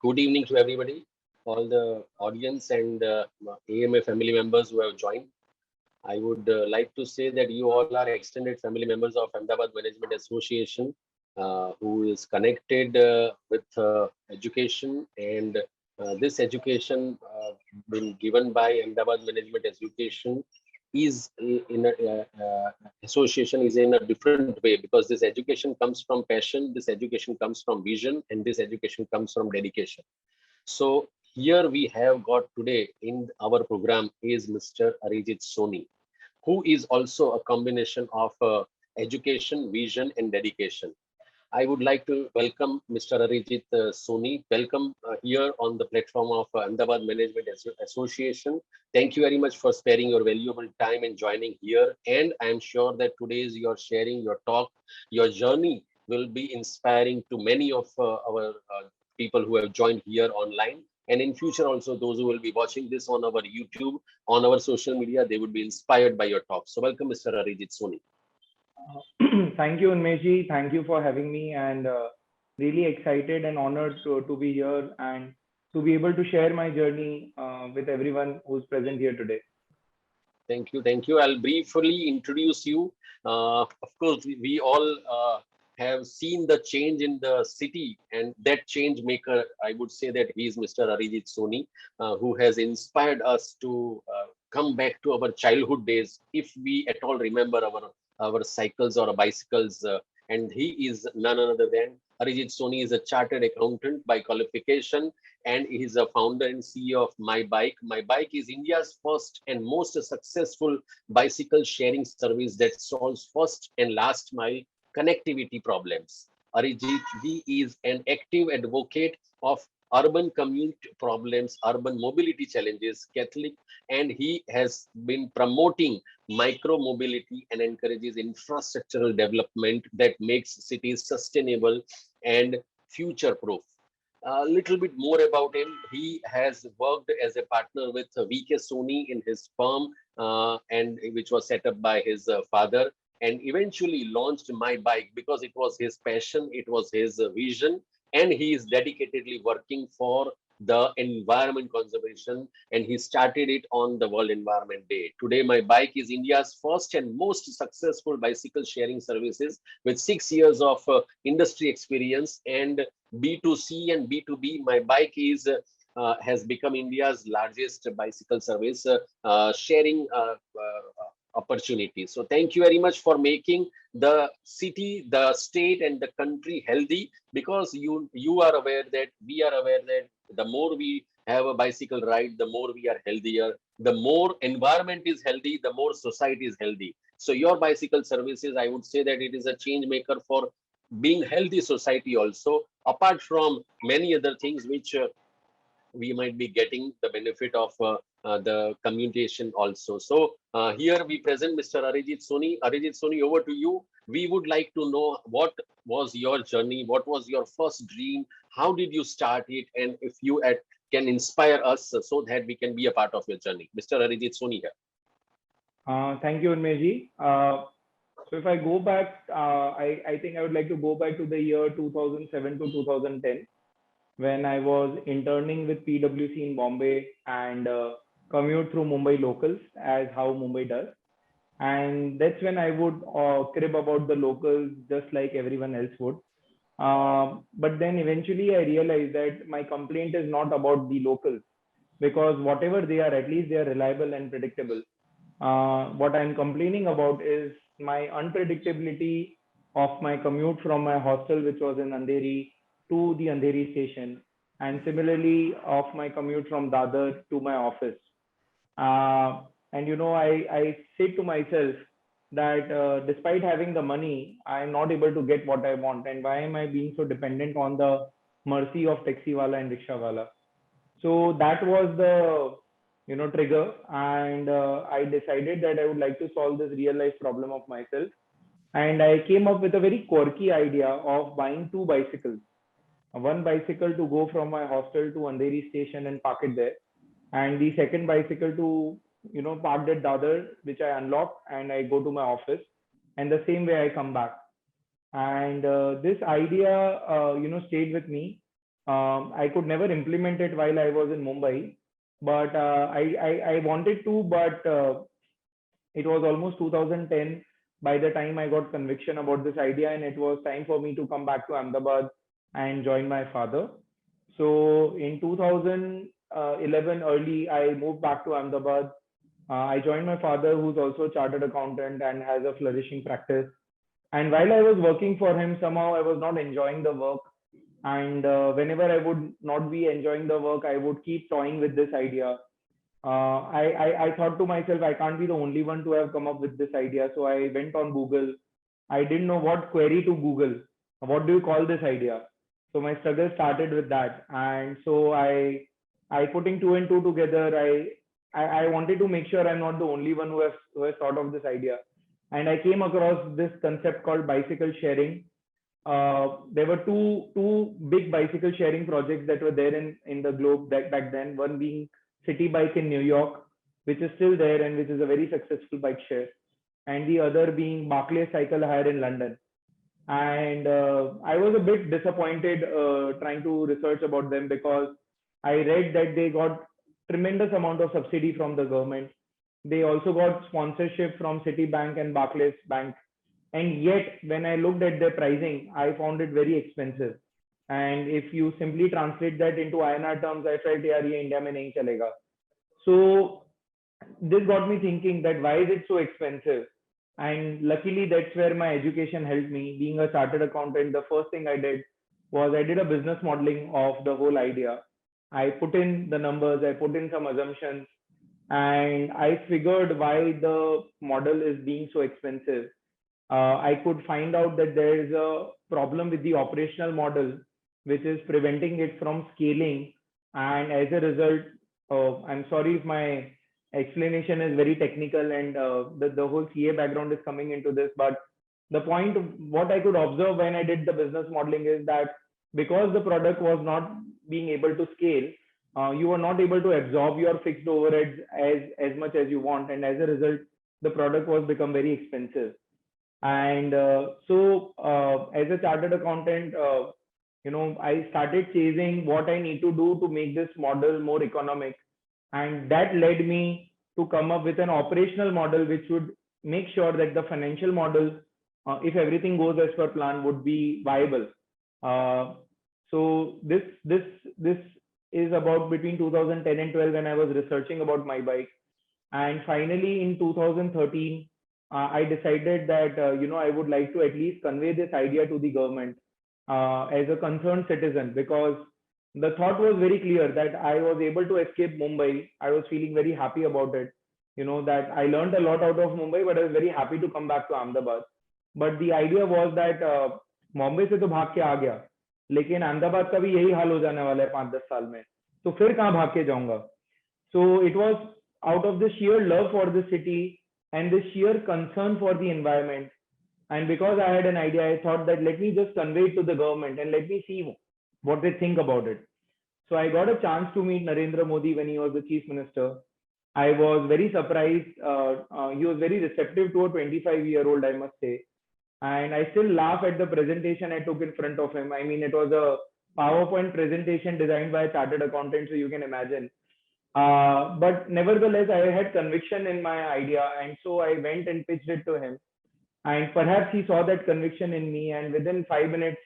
Good evening to everybody, all the audience and AMA family members who have joined. I would like to say that you all are extended family members of Ahmedabad Management Association, who is connected with education, and this education been given by Ahmedabad Management Education is in a association is in a different way, because this education comes from passion, this education comes from vision, and this education comes from dedication. So here we have got today in our program is Mr. Arijit Soni, who is also a combination of education, vision, and dedication. I would like to welcome Mr. Arijit Soni. Welcome here on the platform of Ahmedabad Management Association. Thank you very much for sparing your valuable time and joining here. And I'm sure that today's your sharing, your talk, your journey will be inspiring to many of our people who have joined here online. And in future also, those who will be watching this on our YouTube, on our social media, they would be inspired by your talk. So welcome, Mr. Arijit Soni. Thank you, Unmeshi. Thank you for having me, and really excited and honored to be here and to be able to share my journey with everyone who's present here today. Thank you. Thank you. I'll briefly introduce you. Of course, we all have seen the change in the city, and that change maker, I would say that he is Mr. Arijit Soni, who has inspired us to come back to our childhood days, if we at all remember our cycles or bicycles. And he is none other than Arijit Soni is a chartered accountant by qualification, and he is a founder and CEO of My Bike. My Bike is India's first and most successful bicycle sharing service that solves first and last mile connectivity problems. Arijit Ji is an active advocate of urban commute problems, urban mobility challenges, Catholic, and he has been promoting micro mobility and encourages infrastructural development that makes cities sustainable and future proof. A little bit more about him. He has worked as a partner with VK Soni in his firm, and which was set up by his father, and eventually launched My Bike because it was his passion, it was his vision, and he is dedicatedly working for the environment conservation, and he started it on the World Environment Day. Today, My Bike is India's first and most successful bicycle sharing services with 6 years of industry experience and B2C and B2B. My Bike is has become India's largest bicycle service sharing opportunity. So thank you very much for making the city, the state, and the country healthy, because you are aware that we are aware that the more we have a bicycle ride, the more we are healthier. The more environment is healthy, the more society is healthy. So your bicycle services, I would say that it is a change maker for being healthy society also, apart from many other things which we might be getting the benefit of the communication also. So here we present Mr. Arijit Soni. Arijit Soni, over to you. We would like to know what was your journey, what was your first dream, how did you start it, and if you can inspire us so that we can be a part of your journey. Mr. Arijit Soni here. Thank you, Unmeshi. So if I go back, I think I would like to go back to the year 2007 to 2010, when I was interning with PwC in Bombay and commute through Mumbai locals, as how Mumbai does. And that's when I would crib about the locals just like everyone else would. But then eventually I realized that my complaint is not about the locals, because whatever they are, at least they are reliable and predictable. What I'm complaining about is my unpredictability of my commute from my hostel, which was in Andheri, to the Andheri station, and similarly of my commute from Dadar to my office. And I say to myself that despite having the money, I am not able to get what I want, and why am I being so dependent on the mercy of taxi wala and rickshaw wala? So that was the trigger, and I decided that I would like to solve this real life problem of myself, and I came up with a very quirky idea of buying two bicycles. One bicycle to go from my hostel to Andheri station and park it there, and the second bicycle to park at Dadar, which I unlock and I go to my office, and the same way I come back. And this idea stayed with me, I could never implement it while I was in Mumbai, but I wanted to, but it was almost 2010 by the time I got conviction about this idea, and it was time for me to come back to Ahmedabad and join my father. So in 2011 early, I moved back to Ahmedabad. I joined my father, who's also a chartered accountant and has a flourishing practice. And while I was working for him, somehow I was not enjoying the work. And whenever I would not be enjoying the work, I would keep toying with this idea. I thought to myself, I can't be the only one to have come up with this idea. So I went on Google. I didn't know what query to Google. What do you call this idea? So my struggle started with that. And so I putting two and two together. I wanted to make sure I'm not the only one who has thought of this idea. And I came across this concept called bicycle sharing. There were two big bicycle sharing projects that were there in the globe back then. One being City Bike in New York, which is still there and which is a very successful bike share, and the other being Barclays Cycle Hire in London. And I was a bit disappointed trying to research about them because I read that they got tremendous amount of subsidy from the government. They also got sponsorship from Citibank and Barclays Bank, and yet when I looked at their pricing, I found it very expensive. And if you simply translate that into INR terms, I felt यार ये India में नहीं चलेगा. So this got me thinking that why is it so expensive? And luckily that's where my education helped me. Being a chartered accountant, the first thing I did was I did a business modeling of the whole idea. I put in the numbers, I put in some assumptions, and I figured why the model is being so expensive. I could find out that there is a problem with the operational model, which is preventing it from scaling. And as a result, I'm sorry if my explanation is very technical and the whole CA background is coming into this, but the point of what I could observe when I did the business modeling is that because the product was not being able to scale, you were not able to absorb your fixed overheads as much as you want, and as a result, the product was become very expensive. And as a chartered accountant, I started chasing what I need to do to make this model more economic, and that led me to come up with an operational model which would make sure that the financial model, if everything goes as per plan, would be viable. So this is about between 2010 and 12 when I was researching about my bike, and finally in 2013 I decided that I would like to at least convey this idea to the government as a concerned citizen, because the thought was very clear that I was able to escape Mumbai. I was feeling very happy about it. That I learned a lot out of Mumbai, but I was very happy to come back to Ahmedabad. But the idea was that Mumbai से तो भाग के आ गया, लेकिन अहमदाबाद का भी यही हाल हो जाने वाला है 5-10 साल में, तो फिर कहाँ भाग के जाऊंगा. So it was out of the sheer love for the city and the sheer concern for the environment. And because I had an idea, I thought that let me just convey it to the government and let me see what they think about it. So I got a chance to meet Narendra Modi when he was the chief minister. I was very surprised. He was very receptive to a 25-year-old, I must say. And I still laugh at the presentation I took in front of him. I mean, it was a PowerPoint presentation designed by a chartered accountant, so you can imagine. But nevertheless, I had conviction in my idea, and so I went and pitched it to him. And perhaps he saw that conviction in me, and within 5 minutes,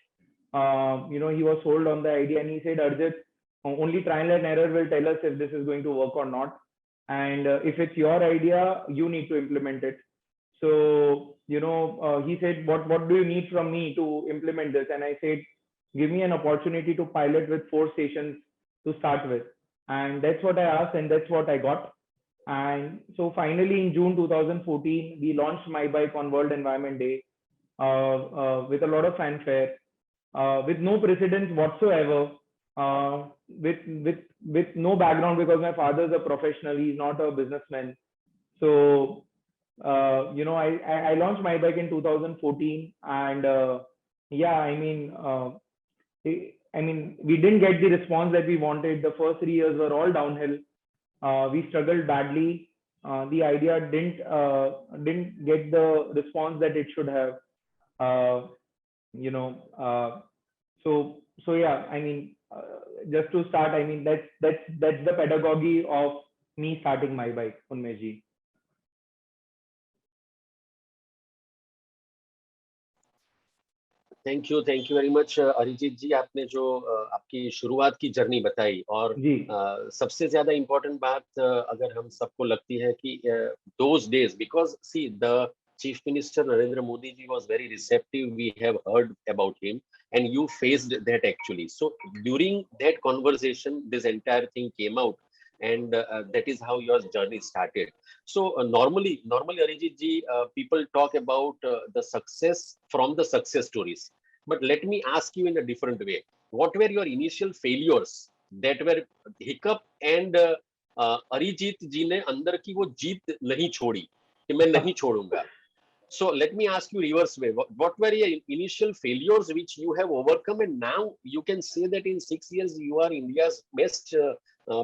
he was sold on the idea, and he said, Arjit, only trial and error will tell us if this is going to work or not. And if it's your idea, you need to implement it. So, he said, what do you need from me to implement this? And I said, give me an opportunity to pilot with 4 stations to start with. And that's what I asked, and that's what I got. And so finally in June 2014, we launched My Bike on World Environment Day with a lot of fanfare, with no precedence whatsoever, with no background, because my father is a professional, he's not a businessman. So, I launched My Bike in 2014, and we didn't get the response that we wanted. The first 3 years were all downhill. We struggled badly. The idea didn't get the response that it should have. So yeah, just to start, I mean, that's the pedagogy of me starting my bike, Unmesh ji. Thank you very much Arijit ji, आपने जो आपकी शुरुआत की journey बताई, और जी सबसे ज्यादा important बात अगर हम सबको लगती है कि those days, because see the Chief Minister Narendra Modi ji was very receptive. We have heard about him, and you faced that actually. So during that conversation, this entire thing came out, and that is how your journey started. So normally, Arijit ji, people talk about the success from the success stories. But let me ask you in a different way. What were your initial failures that were hiccup, and Arijit ji ने अंदर की वो जीत नहीं छोड़ी कि मैं नहीं छोड़ूंगा? So let me ask you reverse way. What were your initial failures which you have overcome, and now you can say that in 6 years you are India's best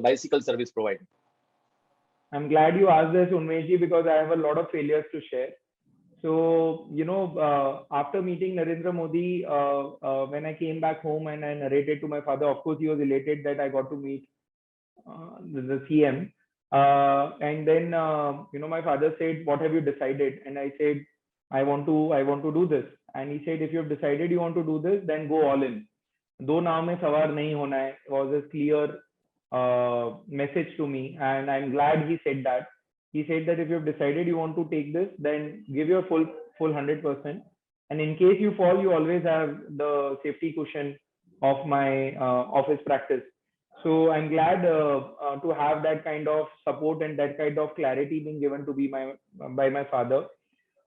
bicycle service provider? I'm glad you asked this, Unmesh ji, because I have a lot of failures to share. So, after meeting Narendra Modi, when I came back home and I narrated to my father, of course, he was elated that I got to meet the CM. And then, my father said, "What have you decided?" And I said, I want to do this. And he said, "If you have decided you want to do this, then go all in. दो नाव में सवार नहीं होना है." Was a clear message to me, and I'm glad he said that. He said that if you have decided you want to take this, then give your full 100%. And in case you fall, you always have the safety cushion of my office practice. So I'm glad to have that kind of support and that kind of clarity being given to be by my father.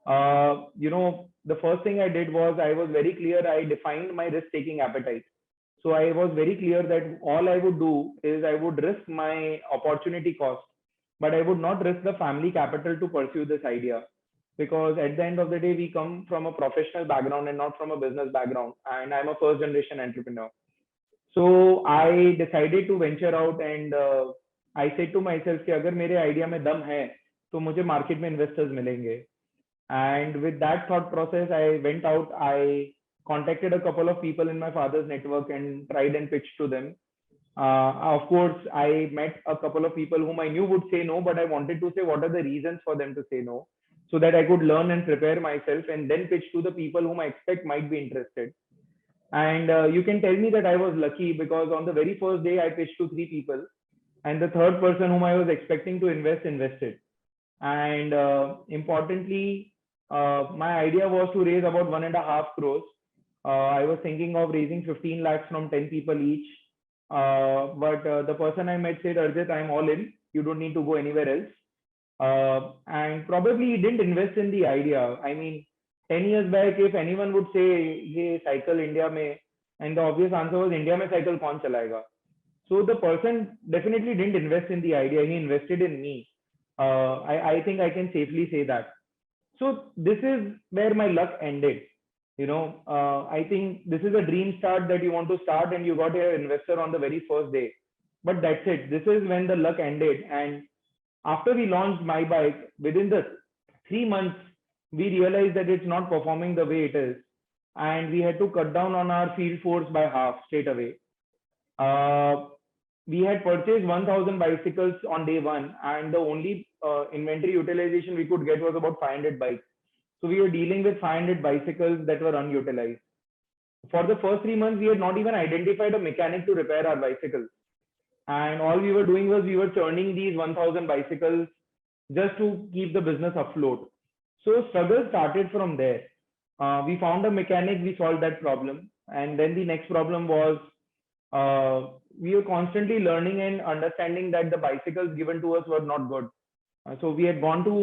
The first thing I did was I was very clear. I defined my risk-taking appetite. So I was very clear that all I would do is I would risk my opportunity cost, but I would not risk the family capital to pursue this idea. Because at the end of the day, we come from a professional background and not from a business background. And I'm a first generation entrepreneur. So I decided to venture out, and I said to myself कि अगर मेरे idea में दम है तो मुझे market में investors मिलेंगे. And with that thought process, I went out. I contacted a couple of people in my father's network and tried and pitched to them. Of course, I met a couple of people whom I knew would say no, but I wanted to say what are the reasons for them to say no, so that I could learn and prepare myself and then pitch to the people whom I expect might be interested. And you can tell me that I was lucky, because on the very first day I pitched to 3 people, and the third person whom I was expecting to invest invested. And importantly, my idea was to raise about 1.5 crores. I was thinking of raising 15 lakhs from 10 people each. But the person I met said, "Arjit, I'm all in. You don't need to go anywhere else." And probably he didn't invest in the idea. I mean, 10 years back, if anyone would say, "Ye cycle India mein," and the obvious answer was, "India mein cycle kaun chalayega?" So the person definitely didn't invest in the idea. He invested in me. I think I can safely say that. So this is where my luck ended. I think this is a dream start that you want to start, and you got your investor on the very first day. But that's it. This is when the luck ended. And after we launched my bike, within the 3 months, we realized that it's not performing the way it is. And we had to cut down on our field force by half straight away. We had purchased 1,000 bicycles on day one, and the only inventory utilization we could get was about 500 bikes. So we were dealing with 500 bicycles that were unutilized. For the first 3 months, we had not even identified a mechanic to repair our bicycles. And all we were doing was we were churning these 1,000 bicycles just to keep the business afloat. So struggle started from there. We found a mechanic, we solved that problem. And then the next problem was we were constantly learning and understanding that the bicycles given to us were not good. So we had gone to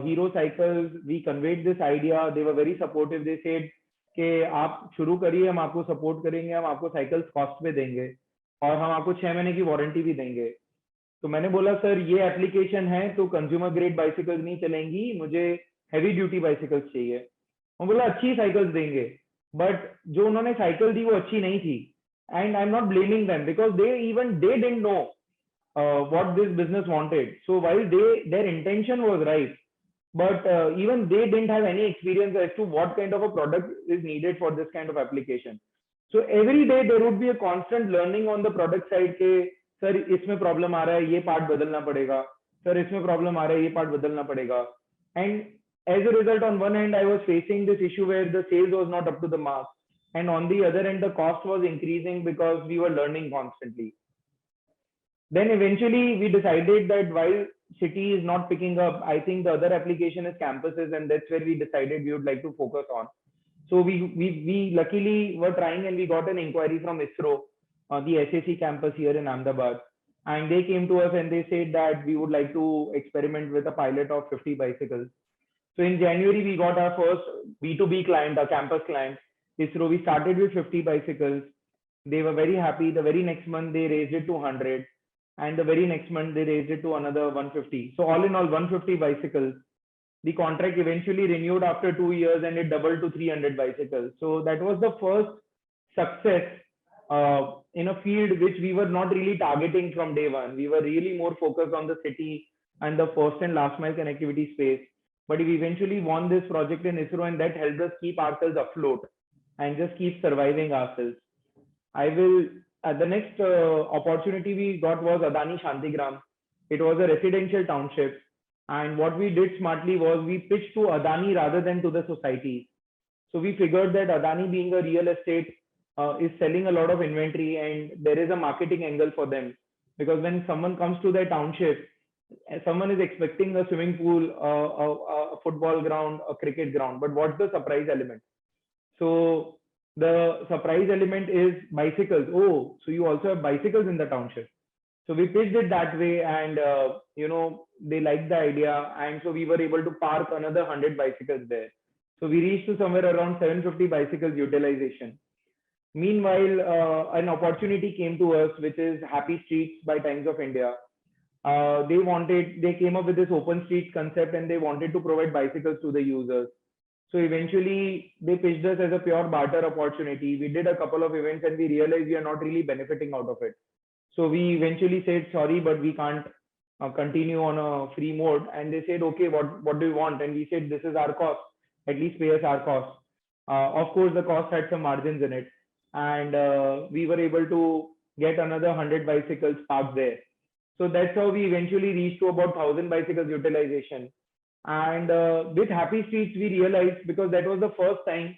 Hero Cycles. We conveyed this idea. They were very supportive. They said कि आप शुरू करिए, हम आपको support करेंगे, हम आपको cycles cost पे देंगे और हम आपको 6 महीने की वारंटी भी देंगे. तो मैंने बोला, सर ये एप्लीकेशन है तो कंज्यूमर ग्रेड बाइसिकल्स नहीं चलेंगी, मुझे हैवी ड्यूटी बाइसिकल्स चाहिए. वो बोला अच्छी साइकिल्स देंगे, बट जो उन्होंने साइकिल दी वो अच्छी नहीं थी. And I'm not blaming them, because they didn't know what this business wanted. So while their intention was right, but even they didn't have any experience as to what kind of a product is needed for this kind of application. So every day there would be a constant learning on the product side के sir इसमें problem आ रहा है, ये part बदलना पड़ेगा, sir इसमें problem आ रहा है, ये पार्ट बदलना पड़ेगा. And as a result, on one hand I was facing this issue where the sales was not up to the mark, and on the other end the cost was increasing because we were learning constantly. Then eventually we decided that while city is not picking up, I think the other application is campuses, and that's where we decided we would like to focus on. So we luckily were trying, and we got an inquiry from ISRO, the SAC campus here in Ahmedabad, and they came to us and they said that we would like to experiment with a pilot of 50 bicycles. So in January we got our first B2B client, a campus client, ISRO. We started with 50 bicycles. They were very happy. The very next month they raised it to 100, and the very next month they raised it to another 150. So all in all 150 bicycles. The contract eventually renewed after 2 years, and it doubled to 300 bicycles. So that was the first success in a field which we were not really targeting from day one. We were really more focused on the city and the first and last mile connectivity space. But we eventually won this project in ISRO, and that helped us keep ourselves afloat and just keep surviving ourselves. The next opportunity we got was Adani Shantigram. It was a residential township. And what we did smartly was we pitched to Adani rather than to the society. So we figured that Adani, being a real estate, is selling a lot of inventory, and there is a marketing angle for them. Because when someone comes to their township, someone is expecting a swimming pool, a football ground, a cricket ground. But what's the surprise element? So the surprise element is bicycles. Oh, so you also have bicycles in the township. So we pitched it that way, and they liked the idea, and so we were able to park another 100 bicycles there. So we reached to somewhere around 750 bicycles utilization. Meanwhile, an opportunity came to us, which is Happy Streets by Times of India. They came up with this open streets concept, and they wanted to provide bicycles to the users. So eventually they pitched us as a pure barter opportunity. We did a couple of events, and we realized we are not really benefiting out of it. So we eventually said, sorry, but we can't continue on a free mode. And they said, okay, what do you want? And we said, this is our cost. At least pay us our cost. Of course, the cost had some margins in it. And we were able to get another 100 bicycles parked there. So that's how we eventually reached to about 1,000 bicycles utilization. And with Happy Streets, we realized, because that was the first time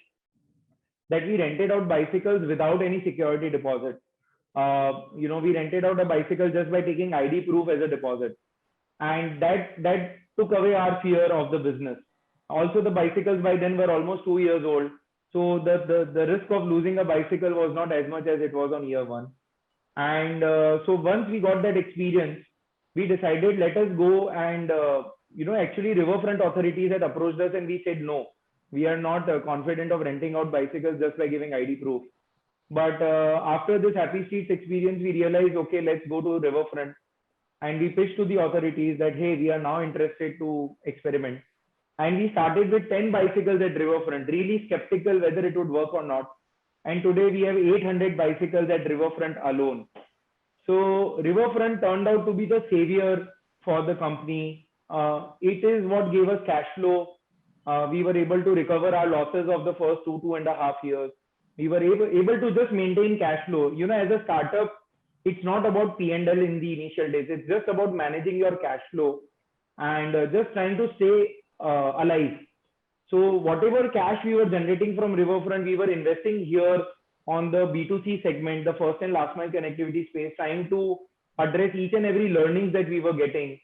that we rented out bicycles without any security deposit. We rented out a bicycle just by taking ID proof as a deposit, and that took away our fear of the business. Also, the bicycles by then were almost 2 years old, so the risk of losing a bicycle was not as much as it was on year one. And so once we got that experience, we decided, let us go and actually riverfront authorities had approached us, and we said no, we are not confident of renting out bicycles just by giving ID proof. But after this Happy Streets experience, we realized, okay, let's go to riverfront, and we pitched to the authorities that, hey, we are now interested to experiment. And we started with 10 bicycles at riverfront, really skeptical whether it would work or not. And today we have 800 bicycles at riverfront alone. So riverfront turned out to be the savior for the company. It is what gave us cash flow. We were able to recover our losses of the first 2.5 years. We were able to just maintain cash flow. As a startup, it's not about P&L in the initial days. It's just about managing your cash flow and just trying to stay alive. So whatever cash we were generating from riverfront, we were investing here on the B2C segment, the first and last mile connectivity space, trying to address each and every learnings that we were getting.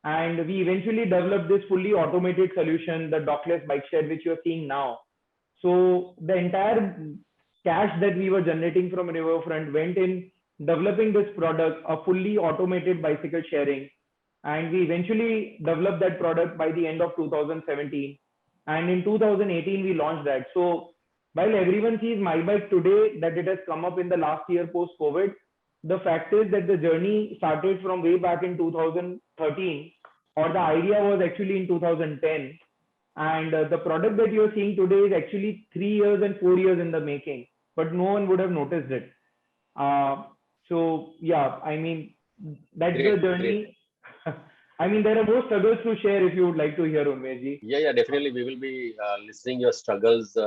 And we eventually developed this fully automated solution, the dockless bike share, which you're seeing now. So the entire cash that we were generating from riverfront went in developing this product, a fully automated bicycle sharing. And we eventually developed that product by the end of 2017. And in 2018, we launched that. So while everyone sees MyBike today, that it has come up in the last year post-COVID, the fact is that the journey started from way back in 2013, or the idea was actually in 2010. And the product that you're seeing today is actually 3 years and 4 years in the making, but no one would have noticed it. So yeah, I mean, that's the journey. I mean, there are more struggles to share if you would like to hear, Unmeshji. Yeah, definitely. We will be listening your struggles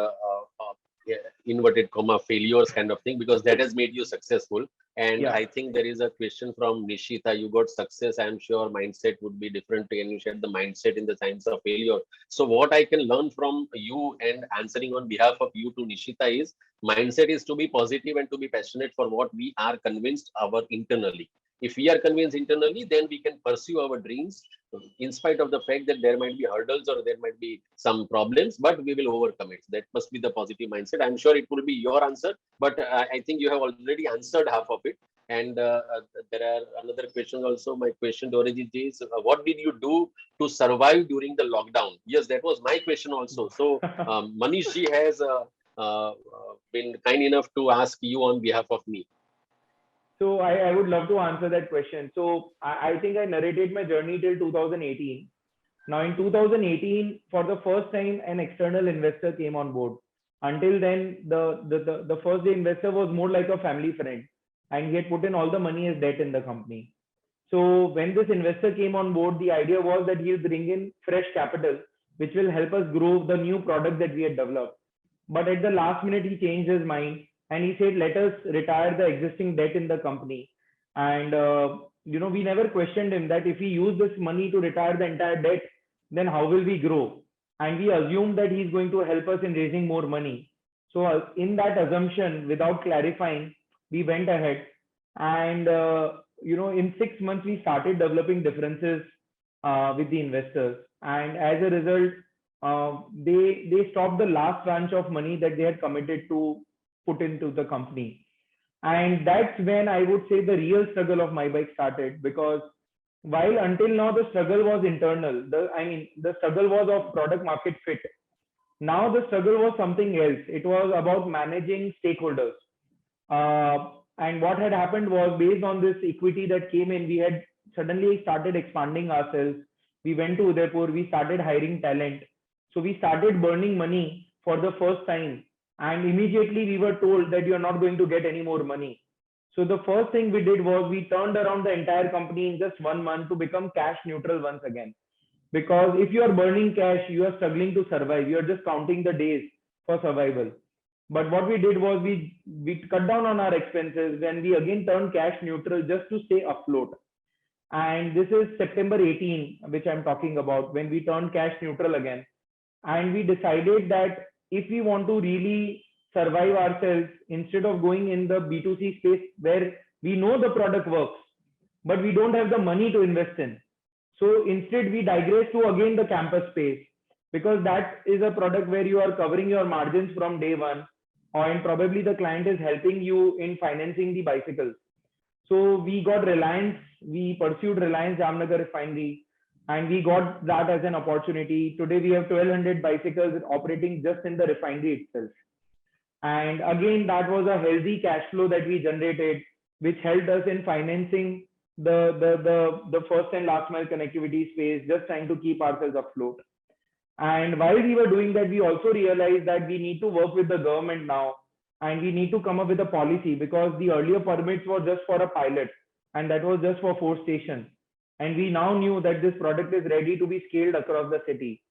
inverted comma failures kind of thing, because that has made you successful. And Yeah. I think there is a question from Nishita. You got success. I'm sure mindset would be different. And you shared the mindset in the science of failure. So what I can learn from you and answering on behalf of you to Nishita is mindset is to be positive and to be passionate for what we are convinced our internally. If we are convinced internally, then we can pursue our dreams in spite of the fact that there might be hurdles or there might be some problems, but we will overcome it. That must be the positive mindset. I'm sure it will be your answer, but I think you have already answered half of it. And there are another question also. My question to Arijit is, what did you do to survive during the lockdown? Yes, that was my question also. So Manish ji has been kind enough to ask you on behalf of me. So I would love to answer that question. So I think I narrated my journey till 2018. Now in 2018, for the first time, an external investor came on board. Until then, the first day investor was more like a family friend, and he had put in all the money as debt in the company. So when this investor came on board, the idea was that he'll bring in fresh capital, which will help us grow the new product that we had developed. But at the last minute, he changed his mind and he said, let us retire the existing debt in the company. And, we never questioned him that if we use this money to retire the entire debt, then how will we grow? And we assumed that he's going to help us in raising more money. So in that assumption, without clarifying, we went ahead and, in 6 months, we started developing differences with the investors. And as a result, they stopped the last tranche of money that they had committed to put into the company. And that's when I would say the real struggle of MyBike started, because while until now the struggle was internal, the struggle was of product market fit. Now the struggle was something else. It was about managing stakeholders. And what had happened was, based on this equity that came in, we had suddenly started expanding ourselves. We went to Udaipur, we started hiring talent. So we started burning money for the first time. And immediately we were told that you are not going to get any more money. So the first thing we did was we turned around the entire company in just 1 month to become cash neutral once again. Because if you are burning cash, you are struggling to survive. You are just counting the days for survival. But what we did was we cut down on our expenses, and we again turned cash neutral just to stay afloat. And this is September 18, which I'm talking about, when we turned cash neutral again. And we decided that if we want to really survive ourselves, instead of going in the B2C space where we know the product works, but we don't have the money to invest in. So instead, we digress to again the campus space, because that is a product where you are covering your margins from day one, and probably the client is helping you in financing the bicycles. So we got Reliance, we pursued Reliance Jamnagar Refinery, and we got that as an opportunity. Today we have 1,200 bicycles operating just in the refinery itself. And again, that was a healthy cash flow that we generated, which helped us in financing the first and last mile connectivity space, just trying to keep ourselves afloat. And while we were doing that, we also realized that we need to work with the government now, and we need to come up with a policy, because the earlier permits were just for a pilot, and that was just for 4 stations. And we now knew that this product is ready to be scaled across the city.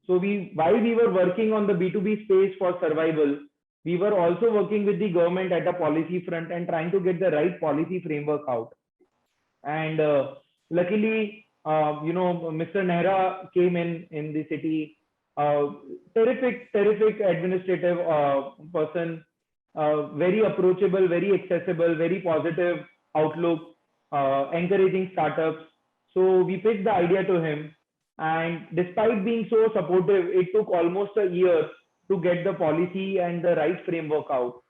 So while we were working on the B2B space for survival, we were also working with the government at a policy front and trying to get the right policy framework out. And luckily, Mr. Nehra came in the city. Terrific administrative person, very approachable, very accessible, very positive outlook, encouraging startups. So we pitched the idea to him, and despite being so supportive, it took almost a year to get the policy and the right framework out.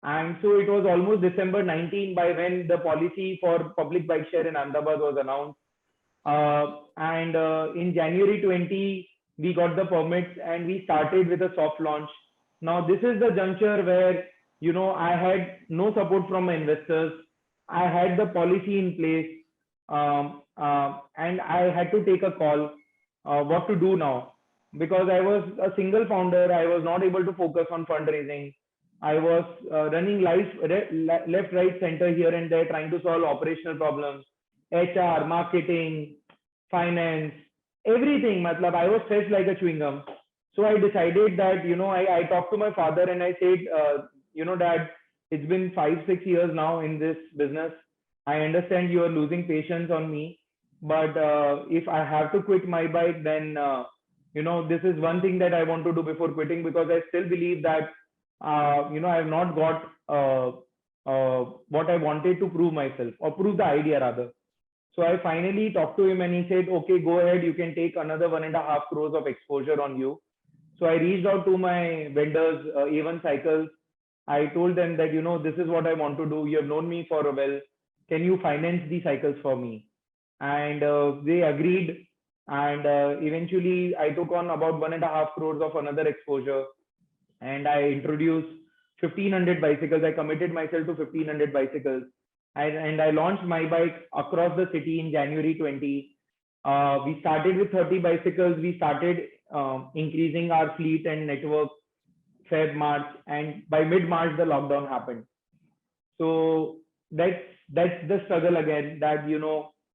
And so it was almost December 19 by when the policy for public bike share in Ahmedabad was announced. And in January 20, we got the permits and we started with a soft launch. Now, this is the juncture where, I had no support from my investors. I had the policy in place, and I had to take a call what to do now. Because I was a single founder, I was not able to focus on fundraising. I was running left, right, center here and there, trying to solve operational problems, HR, marketing, finance, everything. I was stretched like a chewing gum. So I decided that, I talked to my father and I said, Dad, it's been 5, 6 years now in this business. I understand you are losing patience on me, but if I have to quit my bike, then, this is one thing that I want to do before quitting, because I still believe that, I have not got what I wanted to prove myself, or prove the idea rather. So I finally talked to him and he said, okay, go ahead. You can take another 1.5 crores of exposure on you. So I reached out to my vendors, A1 Cycles. I told them that, this is what I want to do. You have known me for a while. Can you finance the cycles for me? And they agreed. And eventually I took on about 1.5 crores of another exposure. And I introduced 1,500 bicycles. I committed myself to 1,500 bicycles. And I launched my bike across the city in January 20. We started with 30 bicycles. We started increasing our fleet and network Feb, March, and by mid-March, the lockdown happened. So that's the struggle again, that,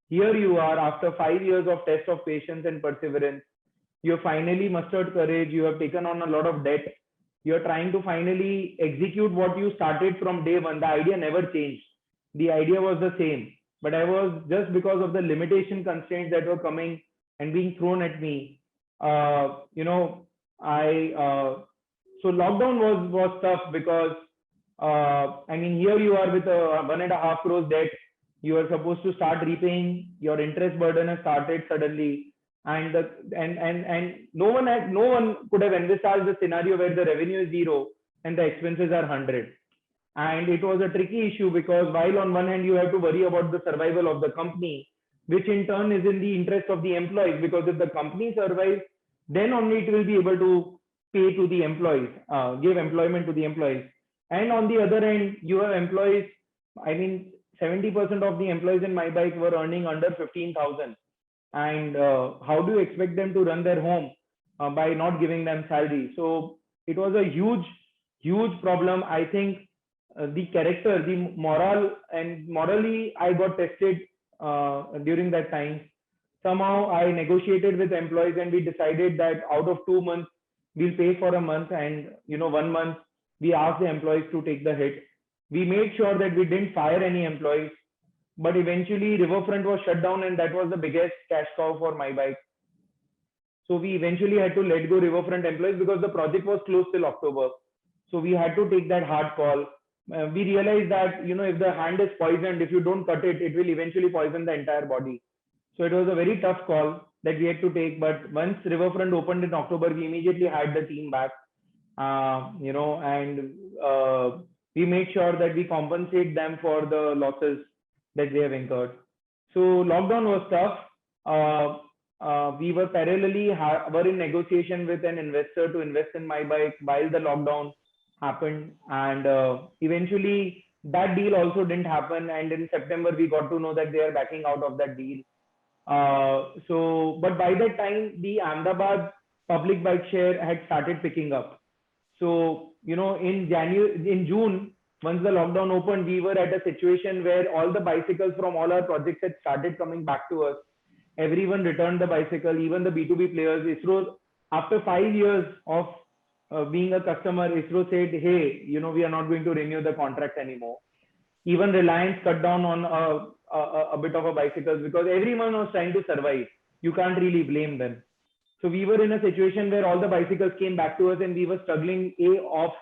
here you are after 5 years of test of patience and perseverance. You have finally mustered courage. You have taken on a lot of debt. You're trying to finally execute what you started from day one. The idea never changed. The idea was the same, but I was, just because of the limitation constraints that were coming and being thrown at me, so lockdown was tough, because here you are with a 1.5 crores debt. You are supposed to start repaying. Your interest burden has started suddenly, and no one could have envisaged the scenario where the revenue is 0 and the expenses are 100. And it was a tricky issue, because while on one hand you have to worry about the survival of the company, which in turn is in the interest of the employees, because if the company survives, then only it will be able to pay to the employees, give employment to the employees. And on the other end, you have employees. 70% of the employees in my bike were earning under 15,000. And how do you expect them to run their home by not giving them salary? So it was a huge problem. I think the character, the morally, I got tested during that time. Somehow I negotiated with employees and we decided that out of 2 months, we'll pay for a month, and 1 month we asked the employees to take the hit. We made sure that we didn't fire any employees, but eventually Riverfront was shut down, and that was the biggest cash cow for my bike. So we eventually had to let go Riverfront employees, because the project was closed till October. So we had to take that hard call. We realized that, if the hand is poisoned, if you don't cut it, it will eventually poison the entire body. So it was a very tough call that we had to take. But once Riverfront opened in October, we immediately hired the team back, and we made sure that we compensate them for the losses that they have incurred. So lockdown was tough. We were parallelly were in negotiation with an investor to invest in my bike while the lockdown happened, and eventually that deal also didn't happen. And in September, we got to know that they are backing out of that deal. But by that time, the Ahmedabad public bike share had started picking up. So, in June, once the lockdown opened, we were at a situation where all the bicycles from all our projects had started coming back to us. Everyone returned the bicycle, even the B2B players. ISRO, after 5 years of being a customer, ISRO said, hey, we are not going to renew the contract anymore. Even Reliance cut down on a bit of a bicycles, because everyone was trying to survive. You can't really blame them. So we were in a situation where all the bicycles came back to us, and we were struggling of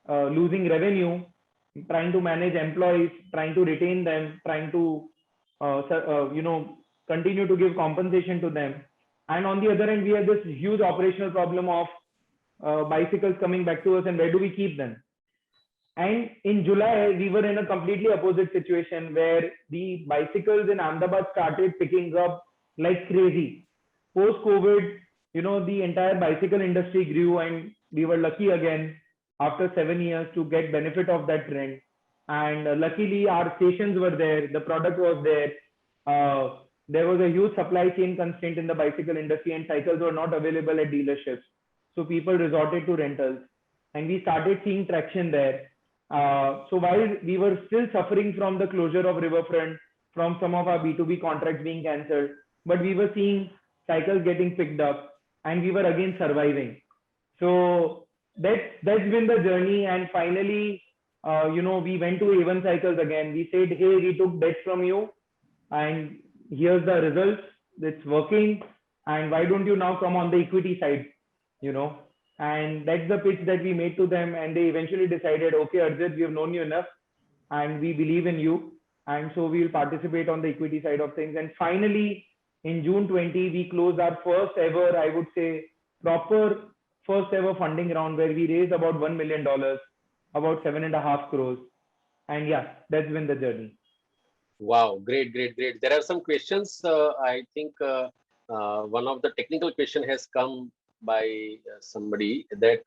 losing revenue, trying to manage employees, trying to retain them, trying to continue to give compensation to them. And on the other end, we had this huge operational problem of bicycles coming back to us, and where do we keep them? And in July, we were in a completely opposite situation where the bicycles in Ahmedabad started picking up like crazy. Post-COVID, the entire bicycle industry grew, and we were lucky again after 7 years to get benefit of that trend. And luckily, our stations were there, the product was there. There was a huge supply chain constraint in the bicycle industry, and cycles were not available at dealerships. So people resorted to rentals, and we started seeing traction there. So while we were still suffering from the closure of Riverfront, from some of our B2B contracts being cancelled, but we were seeing cycles getting picked up, and we were again surviving. So that's been the journey. And finally, we went to A1 Cycles again. We said, hey, we took debt from you, and here's the results. It's working. And why don't you now come on the equity side? You know, and that's the pitch that we made to them. And they eventually decided, okay, Arjit, we have known you enough, and we believe in you. And so we'll participate on the equity side of things. And finally, in June 20, we closed our first ever, I would say, proper first ever funding round where we raised about $1 million, about 7.5 crores. And yeah, that's been the journey. Wow, great, great, great. There are some questions. I think one of the technical question has come by somebody that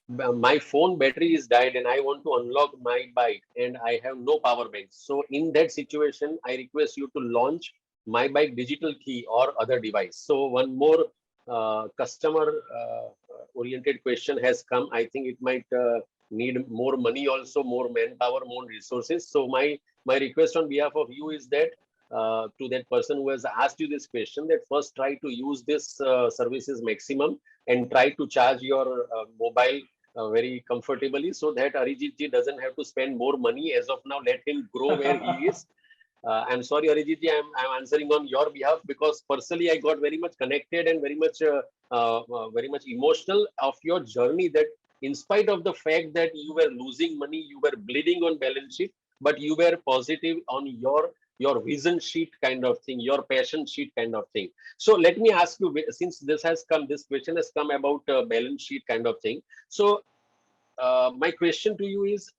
my phone battery is died and I want to unlock my bike and I have no power bank. So in that situation, I request you to launch my bike digital key or other device. So one more customer oriented question has come. I think it might need more money also, more manpower, more resources. So my request on behalf of you is that to that person who has asked you this question, that first try to use this services maximum and try to charge your mobile very comfortably so that Arijit ji doesn't have to spend more money. As of now, let him grow where he is. I'm sorry, Arijit ji, I'm answering on your behalf because personally I got very much connected and very much emotional of your journey, that in spite of the fact that you were losing money, you were bleeding on balance sheet, but you were positive on your vision sheet kind of thing, your passion sheet kind of thing. So let me ask you, since this question has come about balance sheet kind of thing. So my question to you is,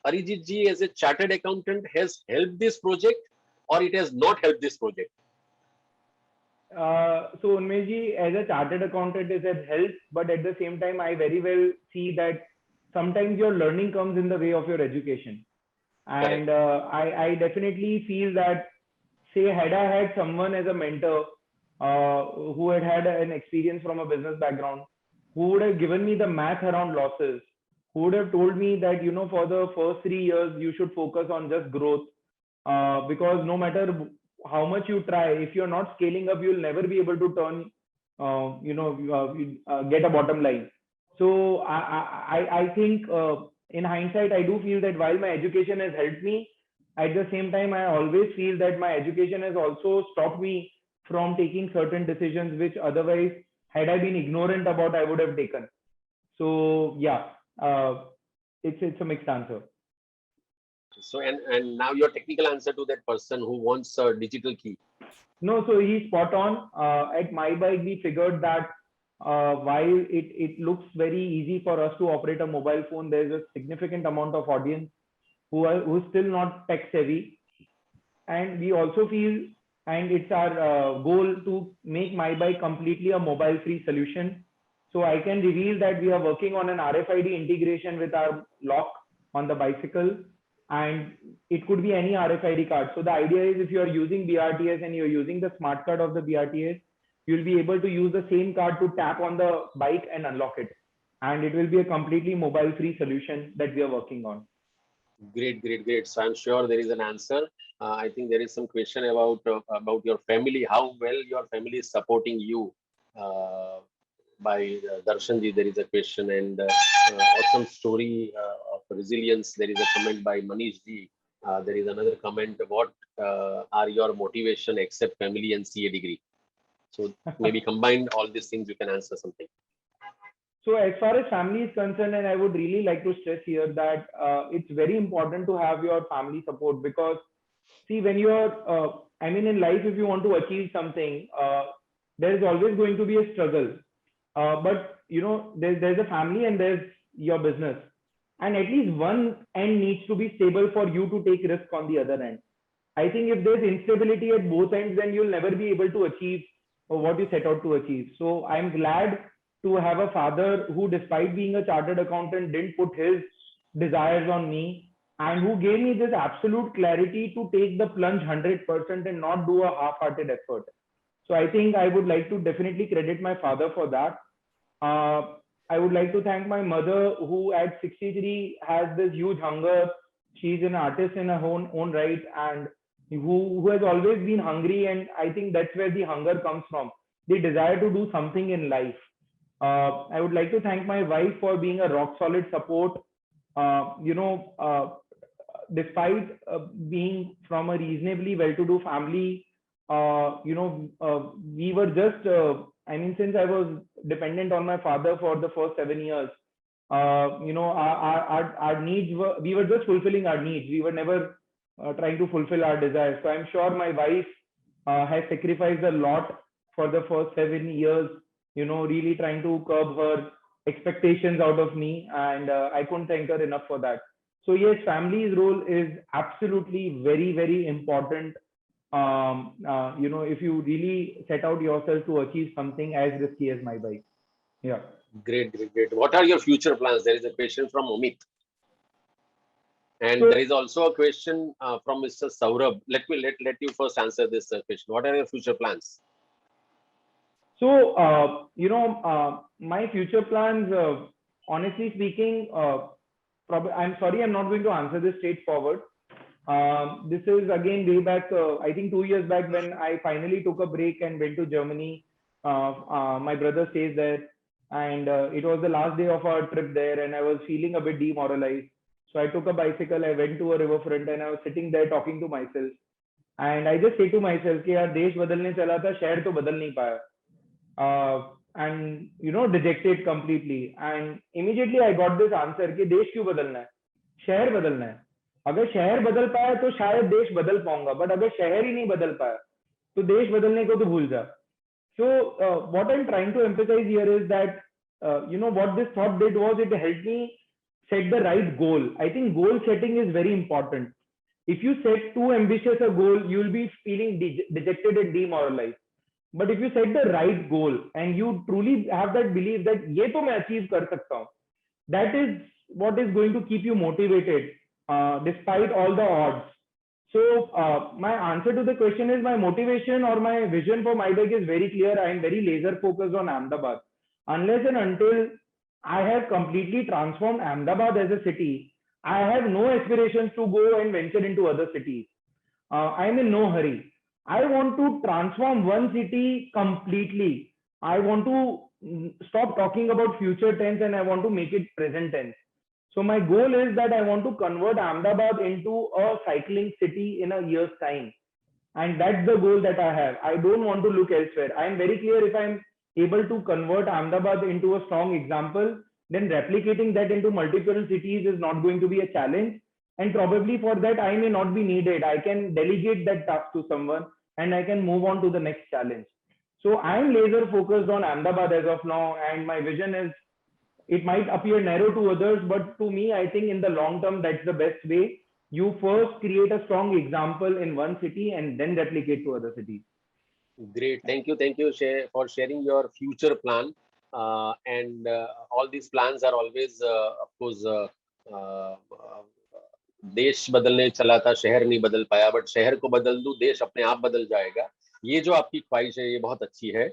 Arijit ji as a chartered accountant has helped this project or it has not helped this project? So Unmesh, as a chartered accountant, it has helped, but at the same time, I very well see that sometimes your learning comes in the way of your education. And I definitely feel that, say, had I had someone as a mentor who had an experience from a business background, who would have given me the math around losses, who would have told me that, for the first 3 years, you should focus on just growth. Because no matter how much you try, if you're not scaling up, you'll never be able to turn, get a bottom line. So I think in hindsight, I do feel that while my education has helped me, at the same time, I always feel that my education has also stopped me from taking certain decisions, which otherwise, had I been ignorant about, I would have taken. So yeah, it's a mixed answer. So and now your technical answer to that person who wants a digital key. No, so he's spot on. At My Bike, we figured that while it looks very easy for us to operate a mobile phone, there's a significant amount of audience who's still not tech savvy. And we also feel, and it's our goal to make My Bike completely a mobile free solution. So I can reveal that we are working on an RFID integration with our lock on the bicycle, and it could be any RFID card. So the idea is, if you are using BRTS and you're using the smart card of the BRTS, you'll be able to use the same card to tap on the bike and unlock it. And it will be a completely mobile free solution that we are working on. Great, great, great. So I'm sure there is an answer. I think there is some question about your family, how well your family is supporting you. By Darshan ji, there is a question, and awesome story of resilience. There is a comment by Manish ji. There is another comment. What are your motivation except family and CA degree? So maybe combine all these things, you can answer something. So as far as family is concerned, and I would really like to stress here that it's very important to have your family support, because see, when you're, in life, if you want to achieve something, there is always going to be a struggle. But there's a family and there's your business, and at least one end needs to be stable for you to take risk on the other end. I think if there's instability at both ends, then you'll never be able to achieve what you set out to achieve. So I'm glad to have a father who, despite being a chartered accountant, didn't put his desires on me, and who gave me this absolute clarity to take the plunge 100% and not do a half-hearted effort. So I think I would like to definitely credit my father for that. I would like to thank my mother, who at 63 has this huge hunger. She's an artist in her own right, and who has always been hungry. And I think that's where the hunger comes from, the desire to do something in life. I would like to thank my wife for being a rock solid support. Despite being from a reasonably well-to-do family, we were just, since I was dependent on my father for the first 7 years, our needs we were just fulfilling our needs. We were never trying to fulfill our desires. So I'm sure my wife has sacrificed a lot for the first 7 years, really trying to curb her expectations out of me. And I couldn't thank her enough for that. So yes, family's role is absolutely very, very important. If you really set out yourself to achieve something as risky as my bike. Yeah. Great, great, great. What are your future plans? There is a question from Amit. And So- there is also a question from Mr. Saurabh. Let you first answer this question. What are your future plans? So, my future plans, honestly speaking, I'm sorry, I'm not going to answer this straightforward. This is again way back, I think 2 years back, when I finally took a break and went to Germany. My brother stays there, and it was the last day of our trip there, and I was feeling a bit demoralized. So I took a bicycle, I went to a riverfront, and I was sitting there talking to myself. And I just say to myself कि यार देश बदलने चला था, शहर तो बदल नहीं पाया. And dejected completely. And immediately I got this answer कि देश क्यों बदलना है, शहर बदलना है. अगर शहर बदल पाया तो शायद देश बदल पाऊंगा, बट अगर शहर ही नहीं बदल पाया तो देश बदलने को तो भूल जा. So what I'm trying to emphasize here is that what this thought did was it helped me set the right goal. I think goal setting is very important. If you set too ambitious a goal, you will be feeling dejected and demoralized. But if you set the right goal and you truly have that belief that ये तो मैं achieve कर सकता हूँ, that is what is going to keep you motivated despite all the odds. So my answer to the question is, my motivation or my vision for my bike is very clear. I am very laser focused on Ahmedabad. Unless and until I have completely transformed Ahmedabad as a city, I have no aspirations to go and venture into other cities. I am in no hurry. I want to transform one city completely. I want to stop talking about future tense and I want to make it present tense. So my goal is that I want to convert Ahmedabad into a cycling city in a year's time. And that's the goal that I have. I don't want to look elsewhere. I am very clear, if I'm able to convert Ahmedabad into a strong example, then replicating that into multiple cities is not going to be a challenge. And probably for that, I may not be needed. I can delegate that task to someone and I can move on to the next challenge. So I'm laser focused on Ahmedabad as of now. And my vision is, it might appear narrow to others, but to me, I think in the long term, that's the best way. You first create a strong example in one city and then replicate to other cities. Great. Thank you for sharing your future plan. And all these plans are always, of course, देश बदलने चला था, शहर नहीं बदल पाया, but शहर को बदल दूं, देश अपने आप बदल जाएगा. ये जो आपकी ख्वाहिश है, ये बहुत अच्छी है.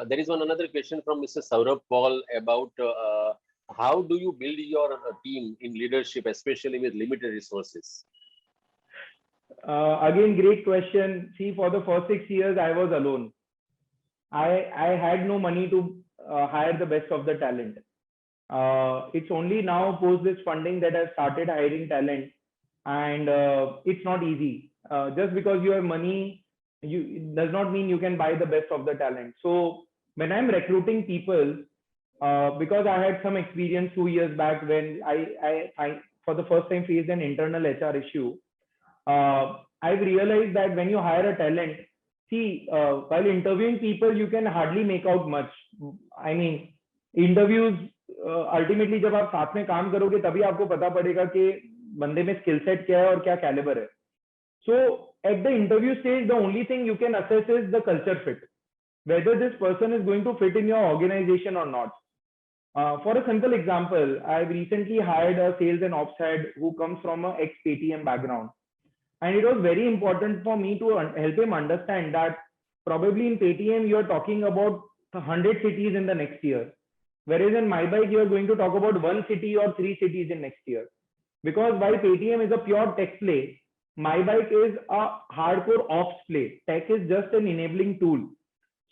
There is one another question from Mr. Saurabh Paul about how do you build your team in leadership, especially with limited resources? Again, great question. See, for the first 6 years, I was alone. I had no money to hire the best of the talent. It's only now post this funding that I've started hiring talent, and it's not easy. Just because you have money, it does not mean you can buy the best of the talent. So when I'm recruiting people, because I had some experience 2 years back when I for the first time faced an internal HR issue. I've realized that when you hire a talent, see, while interviewing people, you can hardly make out much. I mean, interviews ultimately जब आप साथ में काम करोगे तभी आपको पता पड़ेगा कि बंदे में skill set क्या है और क्या caliber है. So at the interview stage, the only thing you can assess is the culture fit, whether this person is going to fit in your organization or not. For a simple example, I've recently hired a sales and ops head who comes from a ex-Paytm background. And it was very important for me to help him understand that probably in Paytm, you're talking about 100 cities in the next year. Whereas in my bike, you're going to talk about 1 city or 3 cities in next year. Because while Paytm is a pure tech play, my bike is a hardcore ops play. Tech is just an enabling tool.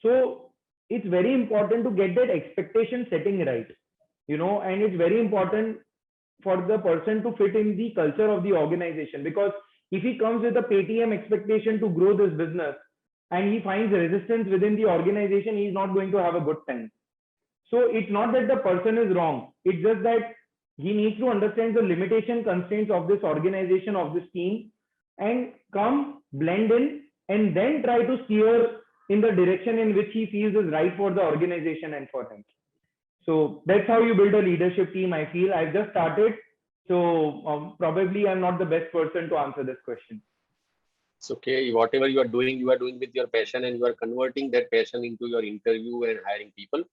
So it's very important to get that expectation setting right, and it's very important for the person to fit in the culture of the organization. Because if he comes with a Paytm expectation to grow this business and he finds resistance within the organization, he's not going to have a good time. So it's not that the person is wrong. It's just that he needs to understand the limitation constraints of this organization, of this team, and come blend in and then try to steer in the direction in which he feels is right for the organization and for him. So that's how you build a leadership team, I feel. I've just started. So probably I'm not the best person to answer this question. It's okay. Whatever you are doing with your passion, and you are converting that passion into your interview and hiring people.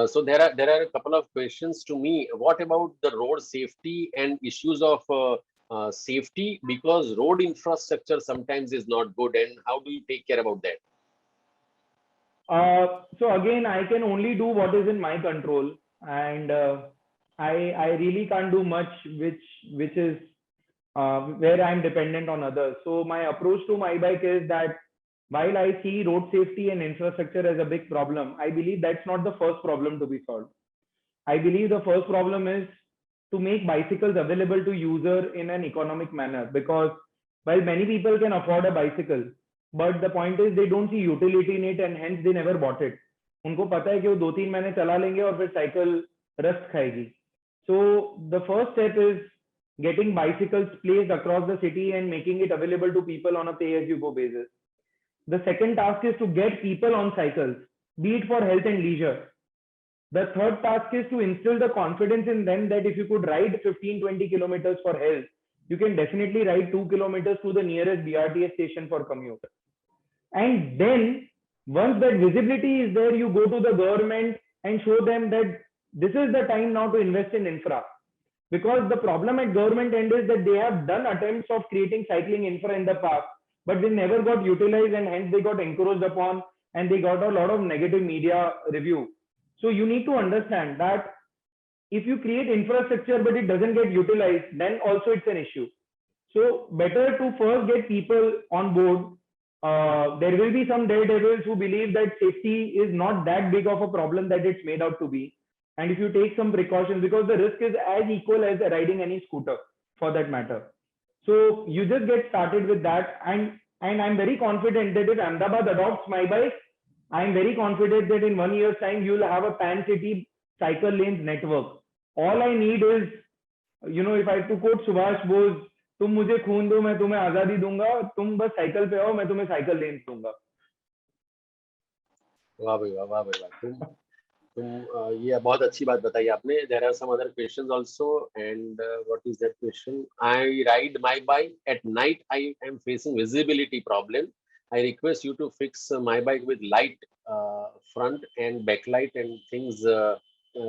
So there are a couple of questions to me. What about the road safety and issues of safety? Because road infrastructure sometimes is not good, and how do you take care about that? So again, I can only do what is in my control, and I really can't do much which is where I'm dependent on others. So my approach to MyBike is that while I see road safety and infrastructure as a big problem, I believe that's not the first problem to be solved. I believe the first problem is to make bicycles available to user in an economic manner. Because while many people can afford a bicycle, but the point is they don't see utility in it, and hence they never bought it. उनको पता है कि वो 2-3 महीने चला लेंगे और फिर साइकिल रस्ट खाएगी. So the first step is getting bicycles placed across the city and making it available to people on a pay-as-you-go basis. The second task is to get people on cycles, be it for health and leisure. The third task is to instill the confidence in them that if you could ride 15-20 kilometers for health, you can definitely ride 2 kilometers to the nearest BRTS station for commute. And then once that visibility is there, you go to the government and show them that this is the time now to invest in infra. Because the problem at government end is that they have done attempts of creating cycling infra in the past, but they never got utilized, and hence they got encroached upon and they got a lot of negative media review. So you need to understand that if you create infrastructure but it doesn't get utilized, then also it's an issue. So better to first get people on board. There will be some daredevils who believe that safety is not that big of a problem that it's made out to be. And if you take some precautions, because the risk is as equal as riding any scooter for that matter. So you just get started with that. And I'm very confident that if Ahmedabad adopts MyBike, I'm very confident that in 1 year's time, you'll have a pan-city cycle lanes network. All I need is, if I have to quote Subhash Bose, तुम मुझे खून दो मैं तुम्हें आजादी दूंगा, तुम बस साइकिल पे आओ मैं तुम्हें साइकिल लेंस दूंगा. वाह भाई वाह, वाह भाई वाह. तुम ये बहुत अच्छी बात बताई आपने. There are some other questions also, and what is that question? I ride my bike at night. I am facing visibility problem. I request you to fix my bike with light front and backlight and things.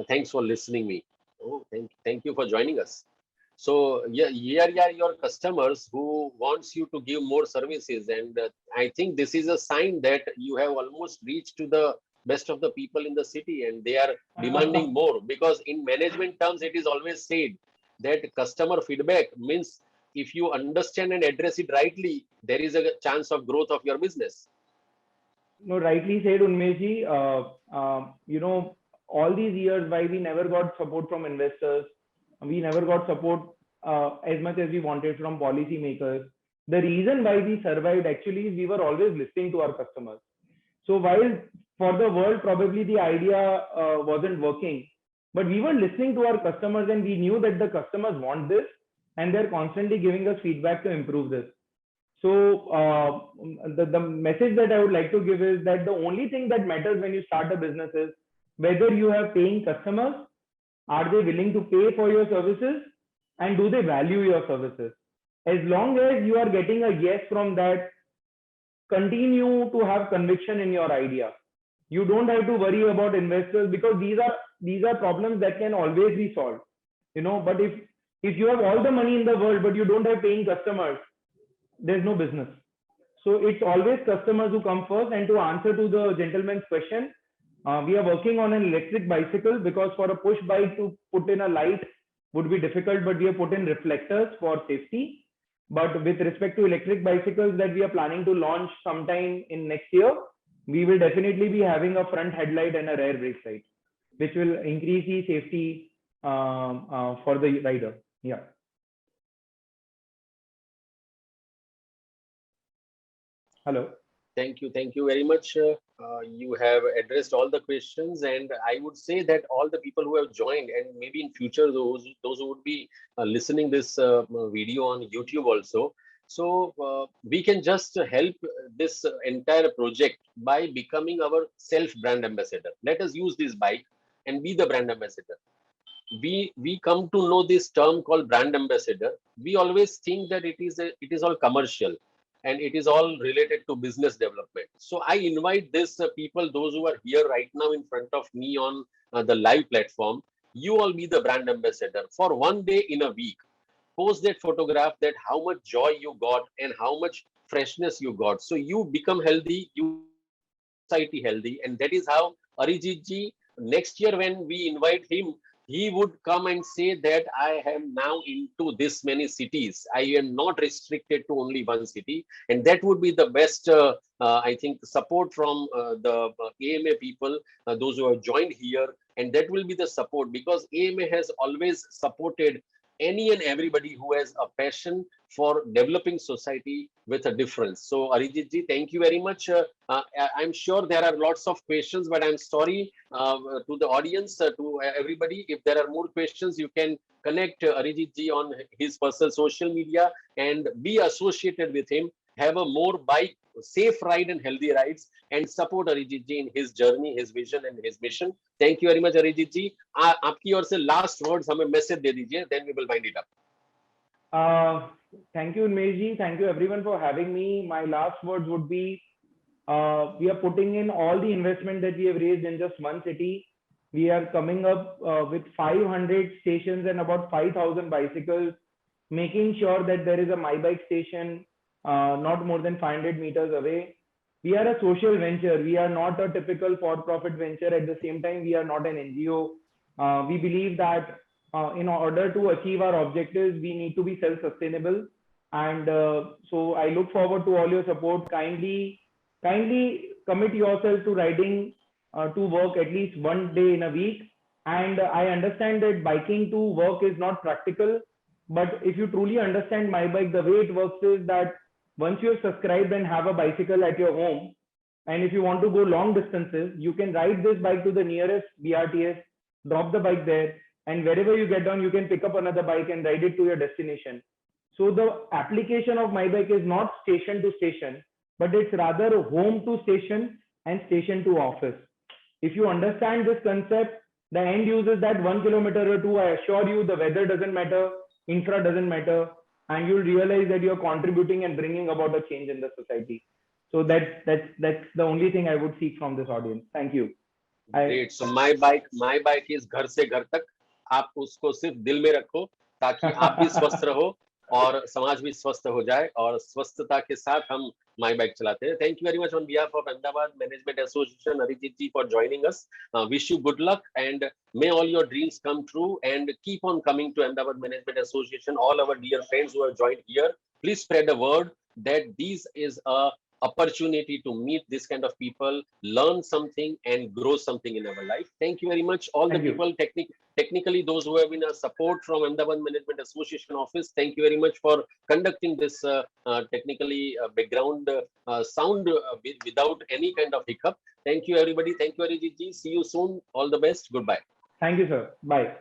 Thanks for listening me. Oh, thank you for joining us. So yeah, here are your customers who wants you to give more services, and I think this is a sign that you have almost reached to the best of the people in the city, and they are demanding more. Because in management terms, it is always said that customer feedback means if you understand and address it rightly, there is a chance of growth of your business. No, rightly said, Unmesh. All these years, why we never got support from investors, we never got support as much as we wanted from policymakers. The reason why we survived actually is we were always listening to our customers. So while for the world probably the idea wasn't working, but we were listening to our customers, and we knew that the customers want this, and they're constantly giving us feedback to improve this. So the message that I would like to give is that the only thing that matters when you start a business is whether you have paying customers. Are they willing to pay for your services, and do they value your services? As long as you are getting a yes from that, continue to have conviction in your idea. You don't have to worry about investors, because these are problems that can always be solved. But if you have all the money in the world but you don't have paying customers, there's no business. So it's always customers who come first. And to answer to the gentleman's question, we are working on an electric bicycle, because for a push bike to put in a light would be difficult, but we have put in reflectors for safety. But with respect to electric bicycles that we are planning to launch sometime in next year, we will definitely be having a front headlight and a rear brake sight, which will increase the safety for the rider. Yeah. Hello. Thank you very much. You have addressed all the questions, and I would say that all the people who have joined, and maybe in future those who would be listening this video on YouTube also. So we can just help this entire project by becoming our self brand ambassador. Let us use this bike and be the brand ambassador. We come to know this term called brand ambassador. We always think that it is all commercial and it is all related to business development. So I invite this people, those who are here right now in front of me on the live platform, you all be the brand ambassador for one day in a week. Post that photograph, that how much joy you got and how much freshness you got. So you become healthy, you society healthy, and that is how Arijit ji, next year when we invite him, he would come and say that I am now into this many cities. I am not restricted to only one city, and that would be the best, I think, support from the AMA people, those who have joined here, and that will be the support because AMA has always supported any and everybody who has a passion for developing society with a difference. So Arijit ji, thank you very much. I'm sure there are lots of questions, but I'm sorry to the audience, to everybody. If there are more questions, you can connect Arijit ji on his personal social media and be associated with him. Have a more bike, safe ride and healthy rides, and support Arijit ji in his journey, his vision and his mission. Thank you very much, Arijit ji. आपकी ओर से last words हमें message दे दीजिए, then we will wind it up. Thank you, Unmesh ji. Thank you everyone for having me. My last words would be, we are putting in all the investment that we have raised in just one city. We are coming up with 500 stations and about 5,000 bicycles, making sure that there is a My Bike station not more than 500 meters away. We are a social venture. We are not a typical for-profit venture. At the same time, we are not an NGO. We believe that in order to achieve our objectives, we need to be self-sustainable. And so I look forward to all your support. Kindly commit yourself to riding to work at least one day in a week. And I understand that biking to work is not practical. But if you truly understand My Bike, the way it works is that once you have subscribed and have a bicycle at your home, and if you want to go long distances, you can ride this bike to the nearest BRTS, drop the bike there, and wherever you get down, you can pick up another bike and ride it to your destination. So the application of My Bike is not station to station, but it's rather home to station and station to office. If you understand this concept, the end user is that 1 kilometer or 2, I assure you the weather doesn't matter, infra doesn't matter, and you'll realize that you're contributing and bringing about a change in the society. So that's the only thing I would seek from this audience. Thank you. Great. So My Bike is घर से घर तक. आप उसको सिर्फ दिल में रखो ताकि आप भी स्वस्थ रहो और समाज भी स्वस्थ हो जाए और स्वस्थता के साथ हम My Bike चलाते हैं. Thank you very much on behalf of Ahmedabad Management Association, Arijit ji, for joining us. Wish you good luck and may all your dreams come true and keep on coming to Ahmedabad Management Association. All our dear friends who have joined here, please spread the word that this is a opportunity to meet this kind of people, learn something and grow something in our life. Thank you very much. All the people, technically those who have been a support from Ahmedabad Management Association office, thank you very much for conducting this technically background sound without any kind of hiccup. Thank you everybody. Thank you Arijit ji. See you soon. All the best. Goodbye. Thank you, sir. Bye.